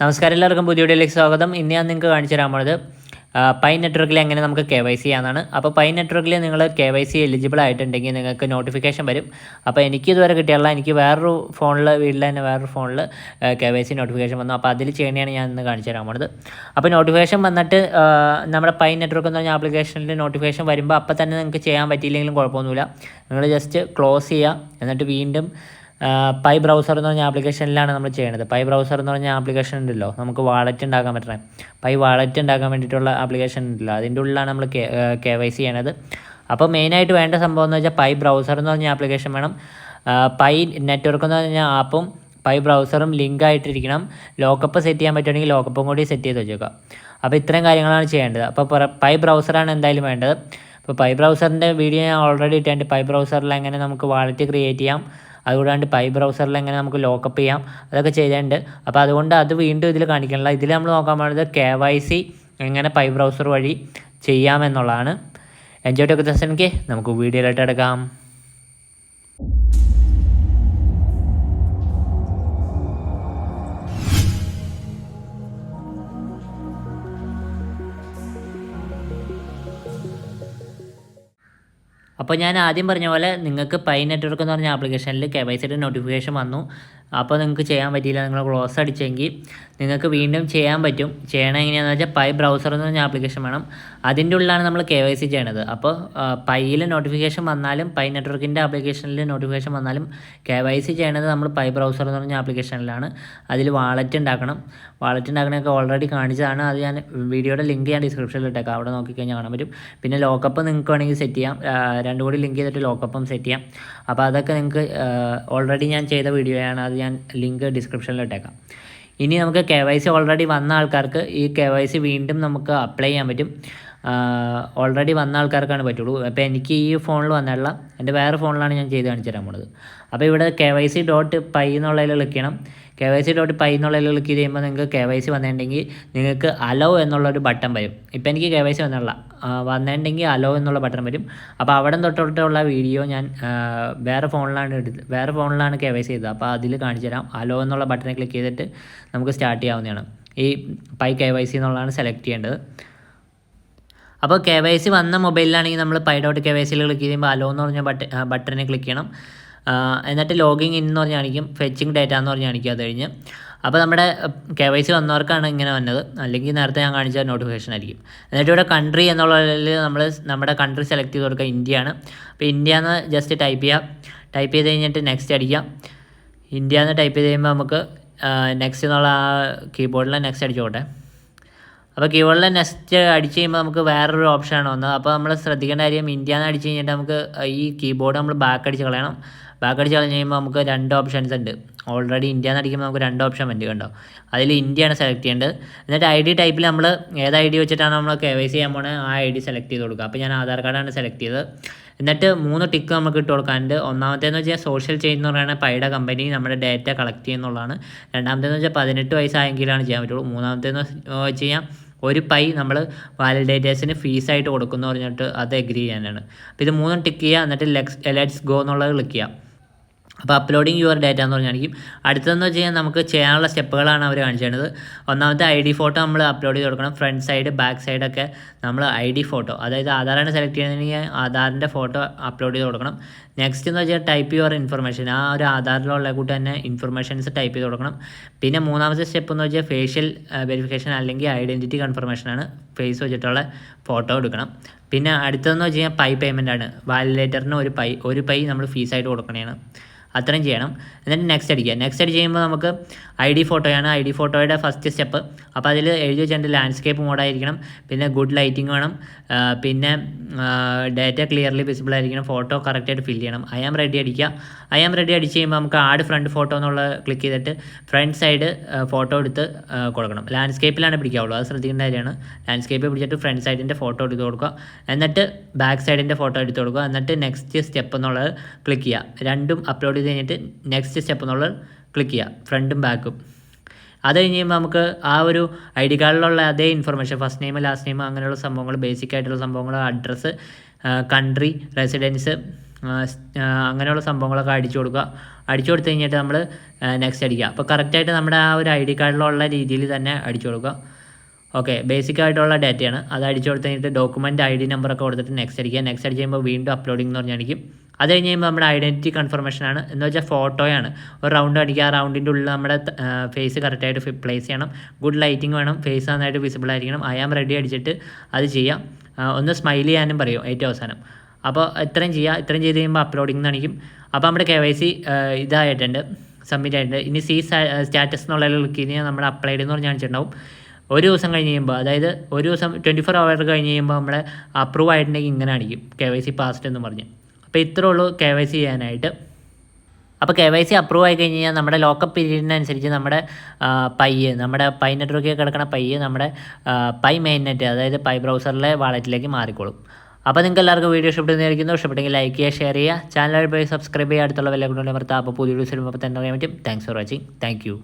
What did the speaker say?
നമസ്കാരം, എല്ലാവർക്കും പുതിയ വീഡിയോയിലേക്ക് സ്വാഗതം. ഇന്ന് ഞാൻ നിങ്ങൾക്ക് കാണിച്ചു തരാൻ പോകുന്നത് പൈ നെറ്റ്വർക്കിൽ എങ്ങനെ നമുക്ക് KYC ചെയ്യാനാണ്. അപ്പോൾ പൈ നെറ്റ്വർക്കിൽ നിങ്ങൾ KYC എലിജിബിൾ ആയിട്ടുണ്ടെങ്കിൽ നിങ്ങൾക്ക് നോട്ടിഫിക്കേഷൻ വരും. അപ്പോൾ എനിക്ക് ഇതുവരെ കിട്ടിയുള്ള എനിക്ക് വേറൊരു ഫോണിൽ വീട്ടിൽ തന്നെ വേറൊരു ഫോണിൽ KYC നോട്ടിഫിക്കേഷൻ വന്നു. അപ്പോൾ അതിൽ ചെയ്യണതാണ് ഞാൻ ഇന്ന് കാണിച്ചു തരാൻ പോകുന്നത്. അപ്പോൾ നോട്ടിഫിക്കേഷൻ വന്നിട്ട് നമ്മുടെ പൈ നെറ്റ്വർക്ക് എന്ന് പറഞ്ഞ ആപ്ലിക്കേഷനിൽ നോട്ടിഫിക്കേഷൻ വരുമ്പോൾ അപ്പോൾ തന്നെ നിങ്ങൾക്ക് ചെയ്യാൻ പറ്റിയില്ലെങ്കിലും കുഴപ്പമൊന്നുമില്ല. നിങ്ങൾ ജസ്റ്റ് ക്ലോസ് ചെയ്യുക, എന്നിട്ട് വീണ്ടും പൈ ബ്രൗസർ എന്ന് പറഞ്ഞ ആപ്ലിക്കേഷനിലാണ് നമ്മൾ ചെയ്യുന്നത്. പൈ ബ്രൗസർ എന്ന് പറഞ്ഞ ആപ്ലിക്കേഷൻ ഉണ്ടല്ലോ, നമുക്ക് വാളറ്റ് ഉണ്ടാക്കാൻ പറ്റണേ, പൈ വാളറ്റ് ഉണ്ടാക്കാൻ വേണ്ടിയിട്ടുള്ള ആപ്ലിക്കേഷൻ ഉണ്ടല്ലോ, അതിൻ്റെ ഉള്ളിലാണ് നമ്മൾ KYC ചെയ്യണത്. അപ്പോൾ മെയിനായിട്ട് വേണ്ട സംഭവം എന്ന് വെച്ചാൽ പൈ ബ്രൗസർ എന്ന് പറഞ്ഞ ആപ്ലിക്കേഷൻ വേണം. പൈ നെറ്റ്വർക്ക് എന്ന് പറഞ്ഞ ആപ്പും പൈ ബ്രൗസറും ലിങ്ക് ആയിട്ടിരിക്കണം. ലോക്കപ്പ് സെറ്റ് ചെയ്യാൻ പറ്റുമെങ്കിൽ ലോക്കപ്പും കൂടി സെറ്റ് ചെയ്ത് വെച്ചേക്കുക. അപ്പോൾ ഇത്രയും കാര്യങ്ങളാണ് ചെയ്യേണ്ടത്. അപ്പോൾ പൈ ബ്രൗസറാണ് എന്തായാലും വേണ്ടത്. അപ്പോൾ പൈ ബ്രൗസറിൻ്റെ വീഡിയോ ഞാൻ ഓൾറെഡി ഇട്ടിട്ടുണ്ട്. പൈ ബ്രൗസറിൽ എങ്ങനെ നമുക്ക് വാളറ്റ് ക്രിയേറ്റ് ചെയ്യാം, അതുകൂടാണ്ട് പൈ ബ്രൗസറിൽ എങ്ങനെ നമുക്ക് ലോക്കപ്പ് ചെയ്യാം, അതൊക്കെ ചെയ്തിട്ടുണ്ട്. അപ്പോൾ അതുകൊണ്ട് അത് വീണ്ടും ഇതിൽ കാണിക്കണില്ല. ഇതിൽ നമ്മൾ നോക്കാൻ പോകുന്നത് KYC എങ്ങനെ പൈ ബ്രൗസർ വഴി ചെയ്യാമെന്നുള്ളതാണ്. Enjoy to iamSNK. നമുക്ക് വീഡിയോയിലോട്ട് എടുക്കാം. അപ്പോൾ ഞാൻ ആദ്യം പറഞ്ഞ പോലെ നിങ്ങൾക്ക് പൈ നെറ്റ്വർക്ക് എന്ന് പറഞ്ഞ ആപ്ലിക്കേഷനിൽ KYCയുടെ നോട്ടിഫിക്കേഷൻ വന്നു. അപ്പോൾ നിങ്ങൾക്ക് ചെയ്യാൻ പറ്റിയില്ല, നിങ്ങൾ ക്ലോസ് അടിച്ചെങ്കിൽ നിങ്ങൾക്ക് വീണ്ടും ചെയ്യാൻ പറ്റും. ചെയ്യണം എങ്ങനെയാണെന്ന് വെച്ചാൽ പൈ ബ്രൗസർ എന്ന് പറഞ്ഞ ആപ്ലിക്കേഷൻ വേണം. അതിൻ്റെ ഉള്ളിലാണ് നമ്മൾ KYC ചെയ്യണത്. അപ്പോൾ പൈയിൽ നോട്ടിഫിക്കേഷൻ വന്നാലും പൈ നെറ്റ്വർക്കിൻ്റെ ആപ്ലിക്കേഷനിൽ നോട്ടിഫിക്കേഷൻ വന്നാലും KYC ചെയ്യണത് നമ്മൾ പൈ ബ്രൗസർ എന്ന് പറഞ്ഞ ആപ്ലിക്കേഷനിലാണ്. അതിൽ വാളറ്റ് ഉണ്ടാക്കണം. വാളറ്റ് ഉണ്ടാക്കണമൊക്കെ ഓൾറെഡി കാണിച്ചതാണ്. അത് ഞാൻ വീഡിയോയുടെ ലിങ്ക് ഞാൻ ഡിസ്ക്രിപ്ഷനിൽ ഇട്ടേക്കാം, അവിടെ നോക്കിക്കഴിഞ്ഞാൽ കാണാൻ പറ്റും. പിന്നെ ലോക്കപ്പ് നിങ്ങൾക്ക് വേണമെങ്കിൽ സെറ്റ് ചെയ്യാം, രണ്ടും കൂടി ലിങ്ക് ചെയ്തിട്ട് ലോക്കപ്പും സെറ്റ് ചെയ്യാം. അപ്പോൾ അതൊക്കെ നിങ്ങൾക്ക് ഓൾറെഡി ഞാൻ ചെയ്ത വീഡിയോയാണ്, അത് ഞാൻ ലിങ്ക് ഡിസ്ക്രിപ്ഷനിൽ ഇട്ടേക്കാം. ഇനി നമുക്ക് KYC ഓൾറെഡി വന്ന ആൾക്കാർക്ക് ഈ KYC വീണ്ടും നമുക്ക് അപ്ലൈ ചെയ്യാൻ പറ്റും. ഓൾറെഡി വന്ന ആൾക്കാർക്കാണ് പറ്റുള്ളൂ. അപ്പോൾ എനിക്ക് ഈ ഫോണിൽ വന്നിട്ടുള്ള എൻ്റെ വേറെ ഫോണിലാണ് ഞാൻ ചെയ്ത് കാണിച്ചു തരാൻ പോകുന്നത്. അപ്പോൾ ഇവിടെ KYC.py എന്നുള്ളതിൽ ക്ലിക്ക് ചെയ്യണം. KYC.py എന്നുള്ളതിൽ ക്ലിക്ക് ചെയ്യുമ്പോൾ നിങ്ങൾക്ക് KYC വന്നിട്ടുണ്ടെങ്കിൽ നിങ്ങൾക്ക് അലോ എന്നുള്ളൊരു ബട്ടൺ വരും. ഇപ്പോൾ എനിക്ക് KYC വന്നിട്ടുണ്ടെങ്കിൽ അലോ എന്നുള്ള ബട്ടൺ വരും. അപ്പോൾ അവിടെ തൊട്ടുള്ള വീഡിയോ ഞാൻ വേറെ ഫോണിലാണ് KYC ചെയ്തത്. അപ്പോൾ അതിൽ കാണിച്ചു തരാം. അലോ എന്നുള്ള ബട്ടനെ ക്ലിക്ക് ചെയ്തിട്ട് നമുക്ക് സ്റ്റാർട്ട് ചെയ്യാവുന്നതാണ്. ഈ പൈ KYC എന്നുള്ളതാണ് സെലക്ട് ചെയ്യേണ്ടത്. അപ്പോൾ KYC വന്ന മൊബൈലിലാണെങ്കിൽ നമ്മൾ py.KYCയിൽ ക്ലിക്ക് ചെയ്യുമ്പോൾ അലോ എന്ന് പറഞ്ഞ ബട്ടനെ ക്ലിക്ക് ചെയ്യണം. എന്നിട്ട് ലോഗിൻ ഇൻ എന്ന് പറഞ്ഞ് കാണിക്കും, ഫെച്ചിങ് ഡേറ്റ എന്ന് പറഞ്ഞ് കാണിക്കും. അത് കഴിഞ്ഞ് അപ്പോൾ നമ്മുടെ KYC വന്നവർക്കാണ് ഇങ്ങനെ വന്നത്, അല്ലെങ്കിൽ നേരത്തെ ഞാൻ കാണിച്ച നോട്ടിഫിക്കേഷൻ ആയിരിക്കും. എന്നിട്ട് ഇവിടെ കൺട്രി എന്നുള്ളതിൽ നമ്മൾ നമ്മുടെ കൺട്രി സെലക്ട് ചെയ്ത് കൊടുക്കുക, ഇന്ത്യയാണ്. അപ്പോൾ ഇന്ത്യ എന്ന് ജസ്റ്റ് ടൈപ്പ് ചെയ്ത് കഴിഞ്ഞിട്ട് നെക്സ്റ്റ് അടിക്കുക. ഇന്ത്യ എന്ന് ടൈപ്പ് ചെയ്ത് കഴിയുമ്പോൾ നമുക്ക് നെക്സ്റ്റ് എന്നുള്ള ആ കീബോർഡിൽ നെക്സ്റ്റ് അടിച്ചോട്ടെ. അപ്പോൾ കീബോർഡിൽ നെക്സ്റ്റ് അടിച്ച് കഴിയുമ്പോൾ നമുക്ക് വേറൊരു ഓപ്ഷനാണ് വന്നത്. അപ്പോൾ നമ്മൾ ശ്രദ്ധിക്കേണ്ട കാര്യം, ഇന്ത്യ എന്ന് അടിച്ച് കഴിഞ്ഞിട്ട് നമുക്ക് ഈ കീബോർഡ് നമ്മൾ ബാക്ക് അടിച്ച് കളയണം. ബാക്ക് അടിച്ച് കളഞ്ഞ് കഴിയുമ്പോൾ നമുക്ക് 2 ഓപ്ഷൻസ് ഉണ്ട്. ഓൾറെഡി ഇന്ത്യ എന്ന് അടിക്കുമ്പോൾ നമുക്ക് 2 ഓപ്ഷൻ ഉണ്ട്, കണ്ടോ. അതിൽ ഇന്ത്യയാണ് സെലക്ട് ചെയ്യേണ്ടത്. എന്നിട്ട് ID ടൈപ്പിൽ നമ്മൾ ഏത് ID വെച്ചിട്ടാണ് നമ്മൾ KYC ചെയ്യാൻ പോണേ ആ ID സെലക്ട് ചെയ്ത് കൊടുക്കുക. അപ്പോൾ ഞാൻ ആധാർ കാർഡാണ് സെലക്ട് ചെയ്തത്. എന്നിട്ട് 3 ടിക്ക് നമുക്ക് ഇട്ട് കൊടുക്കാനുണ്ട്. ഒന്നാമത്തേന്ന് വെച്ചാൽ സോഷ്യൽ ചെയിൻ എന്ന് പറയുന്ന പൈയുടെ കമ്പനി നമ്മുടെ ഡേറ്റ കളക്ട് ചെയ്യുന്നുള്ളതാണ്. രണ്ടാമത്തേന്ന് വെച്ചാൽ 18 വയസ്സായെങ്കിലാണ് ചെയ്യാൻ പറ്റുള്ളൂ. മൂന്നാമത്തേന്ന് വെച്ച് കഴിഞ്ഞാൽ ഒരു പൈ നമ്മൾ വാലിഡേറ്റേഴ്സിന് ഫീസായിട്ട് കൊടുക്കുന്നു പറഞ്ഞിട്ട് അത് എഗ്രി ചെയ്യാനാണ്. അപ്പോൾ ഇത് 3 ടിക്ക് ചെയ്യുക. എന്നിട്ട് ലെറ്റ്സ് ഗോ എന്നുള്ളത് ക്ലിക്ക് ചെയ്യുക. അപ്പോൾ അപ്ലോഡിങ് യുവർ ഡേറ്റ എന്ന് പറഞ്ഞ് കാണിക്കും. അടുത്തതെന്ന് വെച്ച് കഴിഞ്ഞാൽ നമുക്ക് ചെയ്യാനുള്ള സ്റ്റെപ്പുകളാണ് അവർ കാണിച്ചത്. ഒന്നാമത്തെ ID ഫോട്ടോ നമ്മൾ അപ്ലോഡ് ചെയ്ത് കൊടുക്കണം. ഫ്രണ്ട് സൈഡ് ബാക്ക് സൈഡൊക്കെ നമ്മൾ ID ഫോട്ടോ, അതായത് ആധാറാണ് സെലക്ട് ചെയ്യുന്നതെങ്കിൽ ആധാറിൻ്റെ ഫോട്ടോ അപ്ലോഡ് ചെയ്ത് കൊടുക്കണം. നെക്സ്റ്റ് എന്ന് വെച്ചാൽ ടൈപ്പ് യുവർ ഇൻഫർമേഷൻ, ആ ഒരു ആധാറിലുള്ള കൂട്ട് തന്നെ ഇൻഫർമേഷൻസ് ടൈപ്പ് ചെയ്ത് കൊടുക്കണം. പിന്നെ മൂന്നാമത്തെ സ്റ്റെപ്പ് എന്ന് വെച്ചാൽ ഫേഷ്യൽ വെരിഫിക്കേഷൻ അല്ലെങ്കിൽ ഐഡൻറ്റിറ്റി കൺഫർമേഷനാണ്. ഫേസ് വെച്ചിട്ടുള്ള ഫോട്ടോ എടുക്കണം. പിന്നെ അടുത്തതെന്ന് വെച്ച് കഴിഞ്ഞാൽ പൈ പേയ്മെൻ്റ് ആണ്. വാലിഡേറ്ററിന് ഒരു പൈ നമ്മൾ ഫീസായിട്ട് കൊടുക്കണതാണ്. അത്രയും ചെയ്യണം. എന്നിട്ട് നെക്സ്റ്റ് അടിക്കുക. നെക്സ്റ്റ് അടിച്ച് കഴിയുമ്പോൾ നമുക്ക് ID ഫോട്ടോയാണ്. ID ഫോട്ടോയുടെ ഫസ്റ്റ് സ്റ്റെപ്പ്. അപ്പോൾ അതിൽ എഴുതി വെച്ചിട്ട് ലാൻഡ്സ്കേപ്പ് മോഡായിരിക്കണം. പിന്നെ ഗുഡ് ലൈറ്റിംഗ് വേണം. പിന്നെ ഡേറ്റ ക്ലിയർലി വിസിബിൾ ആയിരിക്കണം. ഫോട്ടോ കറക്റ്റായിട്ട് ഫില്ല് ചെയ്യണം. I am ready അടിക്കുക. I am ready അടിച്ച് കഴിയുമ്പോൾ നമുക്ക് ആഡ് ഫ്രണ്ട് ഫോട്ടോ എന്നുള്ള ക്ലിക്ക് ചെയ്തിട്ട് ഫ്രണ്ട് സൈഡ് ഫോട്ടോ എടുത്ത് കൊടുക്കണം. ലാൻഡ്സ്കേപ്പിലാണ് പിടിക്കാവുള്ളൂ, അത് ശ്രദ്ധിക്കേണ്ട കാര്യമാണ്. ലാൻഡ്സ്കേപ്പ് പിടിച്ചിട്ട് ഫ്രണ്ട് സൈഡിൻ്റെ ഫോട്ടോ എടുത്ത് കൊടുക്കുക. എന്നിട്ട് ബാക്ക് സൈഡിൻ്റെ ഫോട്ടോ എടുത്ത് കൊടുക്കുക. എന്നിട്ട് നെക്സ്റ്റ് സ്റ്റെപ്പ് എന്നുള്ളത് ക്ലിക്ക് ചെയ്യുക. രണ്ടും അപ്ലോഡ് ചെയ്ത് കഴിഞ്ഞിട്ട് നെക്സ്റ്റ് സ്റ്റെപ്പ് എന്നുള്ളത് ക്ലിക്ക് ചെയ്യുക, ഫ്രണ്ടും ബാക്കും. അത് കഴിഞ്ഞ് കഴിയുമ്പോൾ നമുക്ക് ആ ഒരു ID കാർഡിലുള്ള അതേ information, first name last name അങ്ങനെയുള്ള സംഭവങ്ങൾ, ബേസിക് ആയിട്ടുള്ള സംഭവങ്ങൾ, അഡ്രസ്സ്, കൺട്രി, റെസിഡൻസ്, അങ്ങനെയുള്ള സംഭവങ്ങളൊക്കെ അടിച്ചു കൊടുക്കുക. അടിച്ചു കൊടുത്തു കഴിഞ്ഞിട്ട് നമ്മൾ നെക്സ്റ്റ് അടിക്കുക. അപ്പോൾ കറക്റ്റായിട്ട് നമ്മുടെ ആ ഒരു ID കാർഡിലുള്ള രീതിയിൽ തന്നെ അടിച്ചു കൊടുക്കുക. ഓക്കെ, ബേസിക് ആയിട്ടുള്ള ഡാറ്റയാണ്. അത് അടിച്ചു കൊടുത്ത് കഴിഞ്ഞിട്ട് ഡോക്യുമെൻറ്റ് ID നമ്പറൊക്കെ കൊടുത്തിട്ട് നെക്സ്റ്റ് അടിക്കുക. നെക്സ്റ്റ് അടിച്ച് കഴിയുമ്പോൾ വീണ്ടും അപ്ലോഡിംഗ് എന്ന് പറഞ്ഞായിരിക്കും. അത് കഴിഞ്ഞ് കഴിയുമ്പോൾ നമ്മുടെ ഐഡൻറ്റിറ്റി കൺഫർമേഷനാണ്. എന്ന് വെച്ചാൽ ഫോട്ടോയാണ്. ഒരു റൗണ്ട് അടിക്കുക. ആ റൗണ്ടിൻ്റെ ഉള്ളിൽ നമ്മുടെ ഫേസ് കറക്റ്റായിട്ട് പ്ലേസ് ചെയ്യണം. ഗുഡ് ലൈറ്റിംഗ് വേണം. ഫേസ് നന്നായിട്ട് വിസിബിൾ ആയിരിക്കണം. ഐ ആം റെഡി അടിച്ചിട്ട് അത് ചെയ്യാം. ഒന്ന് സ്മൈൽ ചെയ്യാനും പറയും ഏറ്റവും അവസാനം. അപ്പോൾ ഇത്രയും ചെയ്യുക. ഇത്രയും ചെയ്ത് കഴിയുമ്പോൾ അപ്ലോഡിംഗ് കാണിക്കും. അപ്പോൾ നമ്മുടെ KYC ഇതായിട്ടുണ്ട്, സബ്മിറ്റ് ആയിട്ടുണ്ട്. ഇനി സ്റ്റാറ്റസ് എന്നുള്ളതിൽ ക്ലിക്ക് ചെയ്ത് നമ്മുടെ അപ്ലൈഡ് എന്ന് പറഞ്ഞ് കാണിച്ചിട്ടുണ്ടാവും. ഒരു ദിവസം കഴിഞ്ഞ് കഴിയുമ്പോൾ, അതായത് ഒരു ദിവസം 24 hour കഴിഞ്ഞ് കഴിയുമ്പോൾ നമ്മളെ അപ്രൂവ് ആയിട്ടുണ്ടെങ്കിൽ ഇങ്ങനെ കാണിക്കും KYC പാസ്ഡ് എന്ന് പറഞ്ഞ്. അപ്പോൾ ഇത്രേ ഉള്ളൂ KYC ചെയ്യാനായിട്ട്. അപ്പോൾ KYC അപ്രൂവ് ആയി കഴിഞ്ഞ് കഴിഞ്ഞാൽ നമ്മുടെ ലോക്കപ്പ് പീരീഡിനനുസരിച്ച് നമ്മുടെ നമ്മുടെ പൈ നെറ്റ്വർക്കിൽ കിടക്കുന്ന നമ്മുടെ പൈ മെയിൻ നെറ്റ്, അതായത് പൈ ബ്രൗസറിലെ വാളറ്റിലേക്ക് മാറിക്കോളും. അപ്പോൾ നിങ്ങൾക്ക് എല്ലാവർക്കും വീഡിയോ ഇഷ്ടപ്പെടുന്നതായിരിക്കുന്നു. ഇഷ്ടപ്പെട്ടെങ്കിൽ ലൈക്ക് ചെയ്യുക, ഷെയർ ചെയ്യുക, ചാനൽ പോയി സബ്സ്ക്രൈബ് ചെയ്യുക, അടുത്തുള്ള ബെൽ ഐക്കൺ അമർത്തുക. അപ്പോൾ പുതിയ വീഡിയോസ് വരുമ്പോൾ തന്നെ അറിയാൻ പറ്റും. Thanks for watching. Thank you.